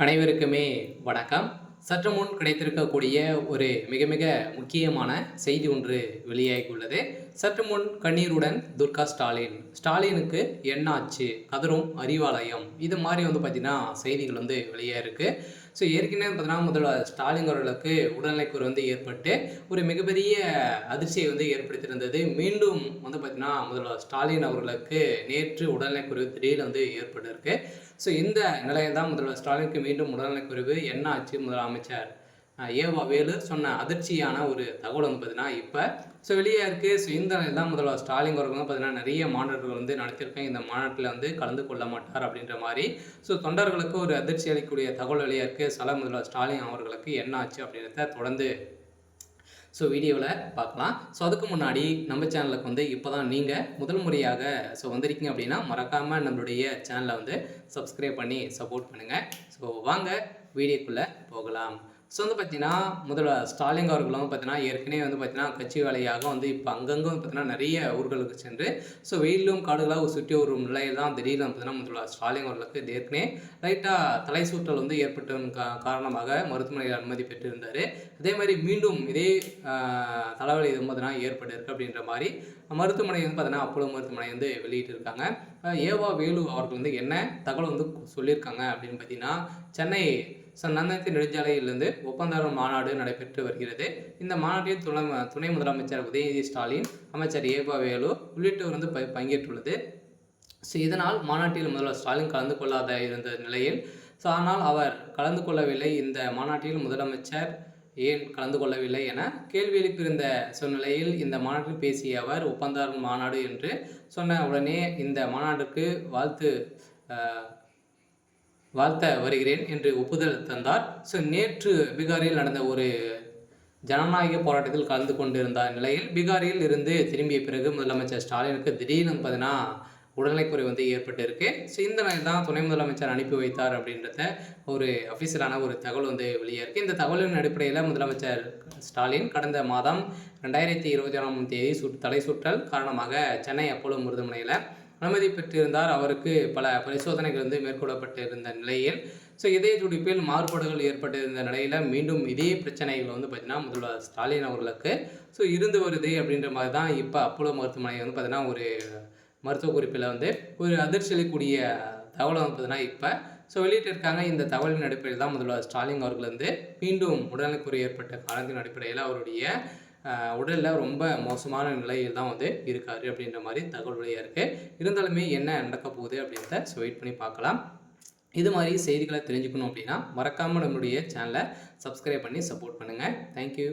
அனைவருக்குமே வணக்கம். சற்று முன் கிடைத்திருக்கக்கூடிய ஒரு மிக மிக முக்கியமான செய்தி ஒன்று வெளியாகியுள்ளது. சற்று முன் கண்ணீருடன் துர்கா ஸ்டாலின், ஸ்டாலினுக்கு என்னாச்சு கதரும் அறிவாலயம், இது மாதிரி பார்த்தீங்கன்னா செய்திகள் வெளியாயிருக்கு. ஸோ ஏற்கனவே பார்த்தீங்கன்னா முதல்வர் ஸ்டாலின் அவர்களுக்கு உடல்நலக்குறைவு ஏற்பட்டு ஒரு மிகப்பெரிய அதிர்ச்சியை ஏற்படுத்தியிருந்தது. மீண்டும் பார்த்தீங்கன்னா முதல்வர் ஸ்டாலின் அவர்களுக்கு நேற்று உடல்நலக்குறைவு திடீர்னு ஏற்பட்டிருக்கு. ஸோ இந்த நிலையில் தான் முதல்வர் ஸ்டாலினுக்கு மீண்டும் உடல்நலக்குறைவு என்ன ஆச்சு, முதலமைச்சர் ஏவா வேலு சொன்ன அதிர்ச்சியான ஒரு தகவல் பார்த்தீங்கன்னா இப்போ வெளியே இருக்குது. ஸோ இந்த நிலையில் தான் முதல்வர் ஸ்டாலின் அவர்கள் பார்த்தீங்கன்னா நிறைய மாநாடுகள் நடத்தியிருக்காங்க. இந்த மாநாட்டில் கலந்து கொள்ள மாட்டார் அப்படின்ற மாதிரி. ஸோ தொண்டர்களுக்கு ஒரு அதிர்ச்சி அளிக்கக்கூடிய தகவல் வெளியே இருக்குது. சில முதல்வர் ஸ்டாலின் அவர்களுக்கு என்ன ஆச்சு அப்படின்றத தொடர்ந்து வீடியோவில் பார்க்கலாம். அதுக்கு முன்னாடி நம்ம சேனலுக்கு இப்போ தான் நீங்கள் முதல் முறையாக வந்திருக்கீங்க அப்படின்னா மறக்காமல் நம்மளுடைய சேனலை சப்ஸ்கிரைப் பண்ணி சப்போர்ட் பண்ணுங்கள். வாங்க வீடியோக்குள்ளே போகலாம். பார்த்தீங்கன்னா முதல்வர் ஸ்டாலின் அவர்களும் பார்த்தீங்கன்னா ஏற்கனவே பார்த்தீங்கன்னா கட்சி வேலையாக இப்போ அங்கங்கே பார்த்தீங்கன்னா நிறைய ஊர்களுக்கு சென்று வெயிலும் காடுகளாக சுற்றி வரும் நிலையில் தான் திடீர்னு பார்த்தீங்கன்னா முதல்வர் ஸ்டாலின் அவர்களுக்கு ஏற்கனவே லைட்டாக தலை சுற்றல் ஏற்பட்ட காரணமாக மருத்துவமனையில் அனுமதி பெற்றிருந்தார். அதே மாதிரி மீண்டும் இதே தலைவலி பார்த்தீங்கன்னா ஏற்பட்டிருக்கு அப்படின்ற மாதிரி மருத்துவமனை பார்த்தீங்கன்னா அப்போலோ மருத்துவமனை வெளியிட்டிருக்காங்க. ஏவா வேலு அவர்கள் என்ன தகவல் சொல்லியிருக்காங்க அப்படின்னு பார்த்தீங்கன்னா, சென்னை நந்தனத்தி நெடுஞ்சாலையிலிருந்து ஒப்பந்தாளர் மாநாடு நடைபெற்று வருகிறது. இந்த மாநாட்டில் துணை முதலமைச்சர் உதயநிதி ஸ்டாலின், அமைச்சர் ஏவா வேலு உள்ளிட்டோர் பங்கேற்றுள்ளது. இதனால் மாநாட்டில் முதல்வர் ஸ்டாலின் கலந்து கொள்ளாத இருந்த நிலையில் ஆனால் அவர் கலந்து கொள்ளவில்லை. இந்த மாநாட்டில் முதலமைச்சர் ஏன் கலந்து கொள்ளவில்லை என கேள்வி எழுப்பியிருந்த சூழ்நிலையில் இந்த மாநாட்டில் பேசிய அவர் ஒப்பந்தாளர் மாநாடு என்று சொன்ன உடனே இந்த மாநாட்டுக்கு வாழ்த்த வருகிறேன் என்று ஒப்புதல் தந்தார். நேற்று பீகாரில் நடந்த ஒரு ஜனநாயக போராட்டத்தில் கலந்து கொண்டிருந்த நிலையில் பீகாரில் இருந்து திரும்பிய பிறகு முதலமைச்சர் ஸ்டாலினுக்கு திடீர்னு பார்த்தீங்கன்னா உடல்நலக்குறைவு ஏற்பட்டிருக்கு. இந்த நிலையில் தான் துணை முதலமைச்சர் அனுப்பி வைத்தார் அப்படின்றத ஒரு அஃபிஷியலான ஒரு தகவல் வெளியே இருக்குது. இந்த தகவலின் அடிப்படையில் முதலமைச்சர் ஸ்டாலின் கடந்த மாதம் 2021ஆம் தேதி தலை சுற்றல் காரணமாக சென்னை அப்போலோ மருத்துவமனையில் அனுமதி பெற்றிருந்தார். அவருக்கு பல பரிசோதனைகள் மேற்கொள்ளப்பட்டிருந்த நிலையில் இதய துடிப்பில் மாறுபாடுகள் ஏற்பட்டிருந்த நிலையில் மீண்டும் இதே பிரச்சனைகள் பார்த்தீங்கன்னா முதல்வர் ஸ்டாலின் அவர்களுக்கு இருந்து வருது அப்படின்ற மாதிரி தான் இப்போ அப்போலோ மருத்துவமனை பார்த்தீங்கன்னா ஒரு மருத்துவ குறிப்பில் ஒரு அதிர்ச்சி அளிக்கக்கூடிய தகவலை பார்த்தீங்கன்னா இப்போ வெளியிட்டிருக்காங்க. இந்த தகவலின் அடிப்படையில் தான் முதல்வர் ஸ்டாலின் அவர்கள் மீண்டும் உடல்நலக்குறைவு ஏற்பட்ட காரணத்தின் அடிப்படையில் அவருடைய உடலில் ரொம்ப மோசமான நிலையில் தான் இருக்கார் அப்படின்ற மாதிரி தகவல் வழியாக இருக்குது. இருந்தாலுமே என்ன நடக்க போகுது அப்படின்றத வெயிட் பண்ணி பார்க்கலாம். இது மாதிரி செய்திகளை தெரிஞ்சுக்கணும் அப்படின்னா மறக்காமல் நம்மளுடைய சேனலை சப்ஸ்கிரைப் பண்ணி சப்போர்ட் பண்ணுங்கள். தேங்க்யூ.